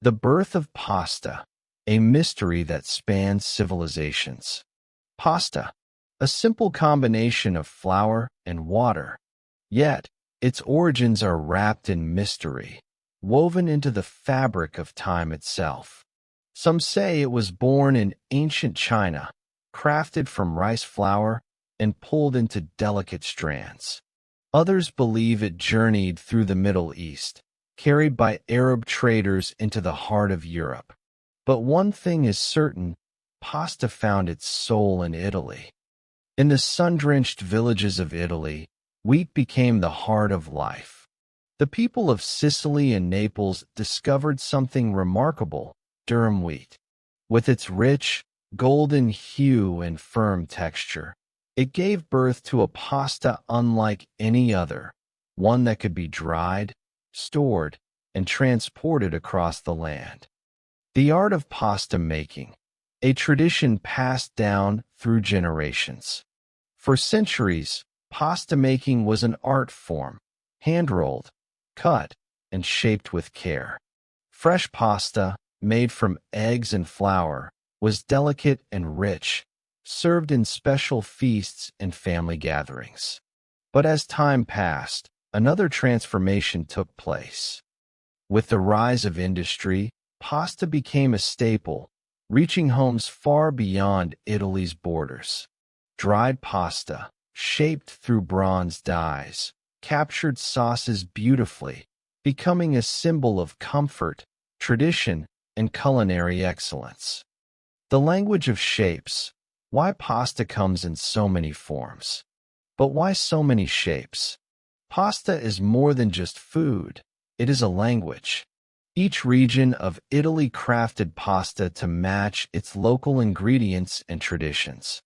The birth of pasta, a mystery that spans civilizations. Pasta, a simple combination of flour and water, yet its origins are wrapped in mystery, woven into the fabric of time itself. Some say it was born in ancient China, crafted from rice flour and pulled into delicate strands. Others believe it journeyed through the Middle East, carried by Arab traders into the heart of Europe. But one thing is certain, pasta found its soul in Italy. In the sun-drenched villages of Italy, wheat became the heart of life. The people of Sicily and Naples discovered something remarkable: durum wheat. With its rich, golden hue and firm texture, it gave birth to a pasta unlike any other, one that could be dried, stored, and transported across the land. The art of pasta making, a tradition passed down through generations. For centuries, pasta making was an art form, hand-rolled, cut, and shaped with care. Fresh pasta, made from eggs and flour, was delicate and rich, served in special feasts and family gatherings. But as time passed, another transformation took place. With the rise of industry, pasta became a staple, reaching homes far beyond Italy's borders. Dried pasta, shaped through bronze dies, captured sauces beautifully, becoming a symbol of comfort, tradition, and culinary excellence. The language of shapes. Why pasta comes in so many forms. But why so many shapes? Pasta is more than just food. It is a language. Each region of Italy crafted pasta to match its local ingredients and traditions.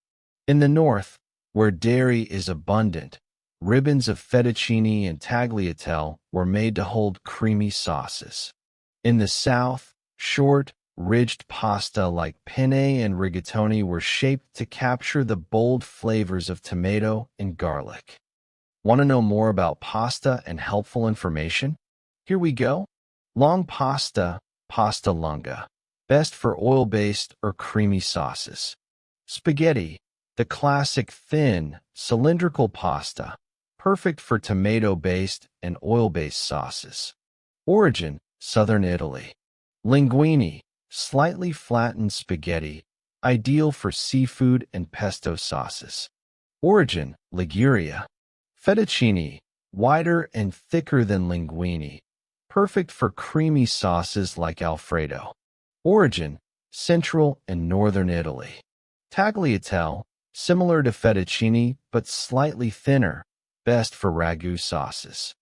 In the north, where dairy is abundant, ribbons of fettuccine and tagliatelle were made to hold creamy sauces. In the south, short, ridged pasta like penne and rigatoni were shaped to capture the bold flavors of tomato and garlic. Want to know more about pasta and helpful information? Here we go. Long pasta, pasta lunga, best for oil-based or creamy sauces. Spaghetti, the classic thin, cylindrical pasta, perfect for tomato-based and oil-based sauces. Origin, Southern Italy. Linguine, slightly flattened spaghetti, ideal for seafood and pesto sauces. Origin, Liguria. Fettuccine, wider and thicker than linguine, perfect for creamy sauces like Alfredo. Origin, Central and Northern Italy. Tagliatelle, similar to fettuccine but slightly thinner, best for ragù sauces.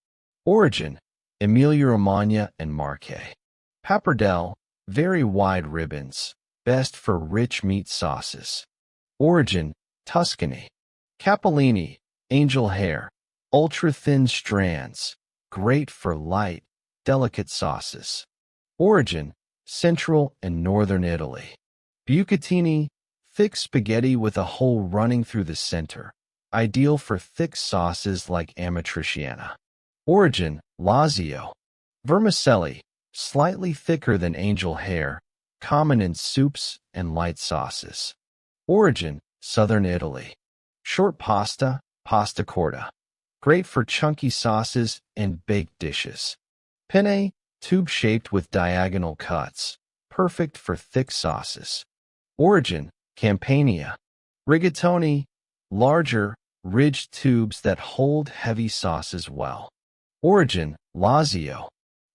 Origin, Emilia-Romagna and Marche. Pappardelle, very wide ribbons, best for rich meat sauces. Origin, Tuscany. Capellini, angel hair, ultra-thin strands, great for light, delicate sauces. Origin, Central and Northern Italy. Bucatini, thick spaghetti with a hole running through the center, ideal for thick sauces like amatriciana. Origin, Lazio. Vermicelli, slightly thicker than angel hair, common in soups and light sauces. Origin, Southern Italy. Short pasta, pasta corta, great for chunky sauces and baked dishes. Penne, tube-shaped with diagonal cuts, perfect for thick sauces. Origin, Campania. Rigatoni, larger, ridged tubes that hold heavy sauces well. Origin, Lazio.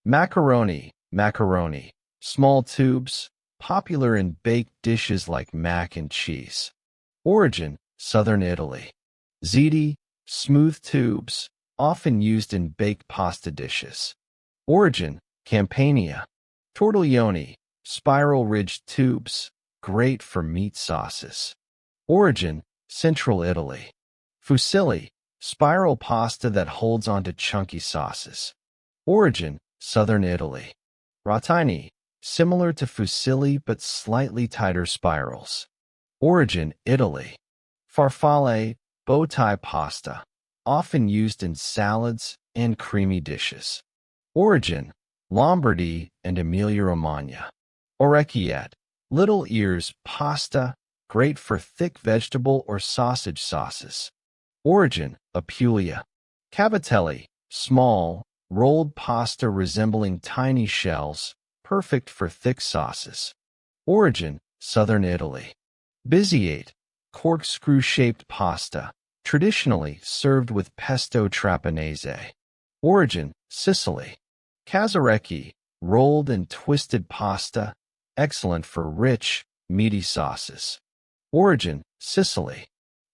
Macaroni, small tubes, popular in baked dishes like mac and cheese. Origin, Southern Italy. Ziti, smooth tubes, often used in baked pasta dishes. Origin, Campania. Tortiglione, spiral-ridged tubes, great for meat sauces. Origin, Central Italy. Fusilli, spiral pasta that holds onto chunky sauces. Origin, Southern Italy. Rotini, similar to fusilli but slightly tighter spirals. Origin, Italy. Farfalle, bow-tie pasta, often used in salads and creamy dishes. Origin, Lombardy and Emilia-Romagna. Orecchiette, little ears pasta, great for thick vegetable or sausage sauces. Origin, Apulia. Cavatelli, small, rolled pasta resembling tiny shells, perfect for thick sauces. Origin, Southern Italy. Biziate, corkscrew-shaped pasta, traditionally served with pesto trapanese. Origin, Sicily. Casarecchi, rolled and twisted pasta, excellent for rich, meaty sauces. Origin, Sicily.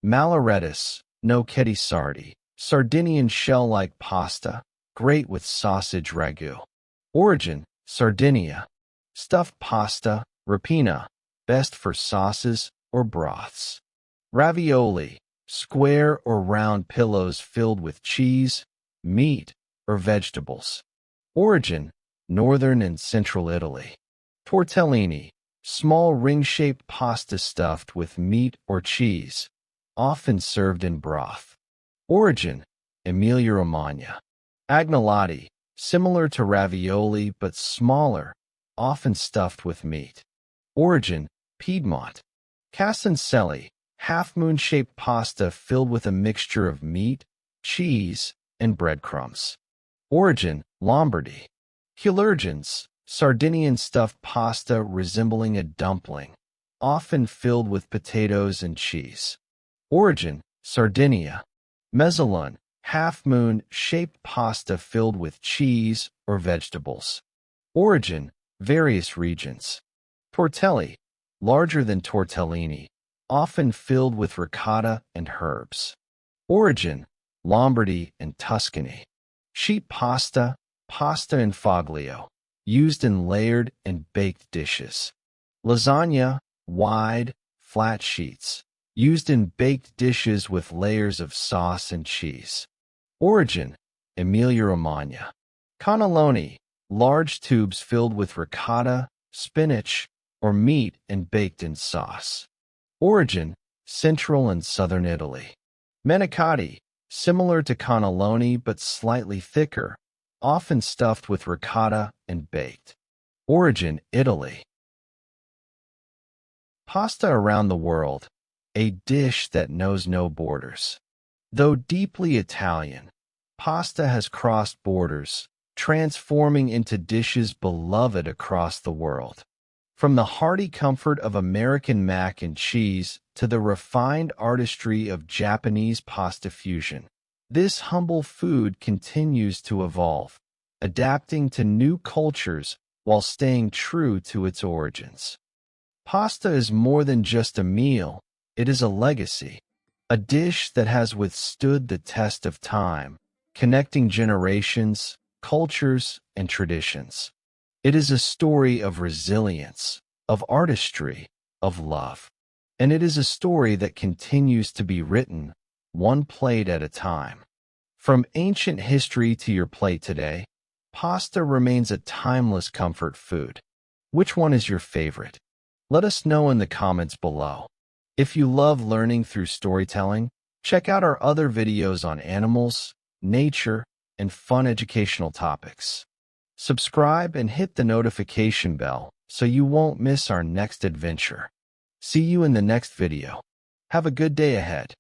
Malarettis, gnocchetti sardi, Sardinian shell-like pasta, great with sausage ragu. Origin, Sardinia. Stuffed pasta, rapina, best for sauces or broths. Ravioli, square or round pillows filled with cheese, meat, or vegetables. Origin, northern and central Italy. Tortellini, small ring-shaped pasta stuffed with meat or cheese, often served in broth. Origin, Emilia-Romagna. Agnolotti, similar to ravioli but smaller, often stuffed with meat. Origin, Piedmont. Casancelli, half-moon-shaped pasta filled with a mixture of meat, cheese, and breadcrumbs. Origin, Lombardy. Culurgens, Sardinian stuffed pasta resembling a dumpling, often filled with potatoes and cheese. Origin, Sardinia. Mezzalun, half-moon-shaped pasta filled with cheese or vegetables. Origin, various regions. Tortelli, larger than tortellini, often filled with ricotta and herbs. Origin, Lombardy and Tuscany. Sheet pasta, pasta infaglio, used in layered and baked dishes. Lasagna, wide, flat sheets, used in baked dishes with layers of sauce and cheese. Origin, Emilia-Romagna. Cannelloni, large tubes filled with ricotta, spinach, or meat and baked in sauce. Origin, central and southern Italy. Manicotti, similar to cannelloni but slightly thicker, often stuffed with ricotta and baked. Origin, Italy. Pasta around the world, a dish that knows no borders. Though deeply Italian, pasta has crossed borders, transforming into dishes beloved across the world. From the hearty comfort of American mac and cheese to the refined artistry of Japanese pasta fusion, this humble food continues to evolve, adapting to new cultures while staying true to its origins. Pasta is more than just a meal, it is a legacy, a dish that has withstood the test of time, connecting generations, cultures, and traditions. It is a story of resilience, of artistry, of love. And it is a story that continues to be written, one plate at a time. From ancient history to your plate today, pasta remains a timeless comfort food. Which one is your favorite? Let us know in the comments below. If you love learning through storytelling, check out our other videos on animals, nature, and fun educational topics. Subscribe and hit the notification bell so you won't miss our next adventure. See you in the next video. Have a good day ahead.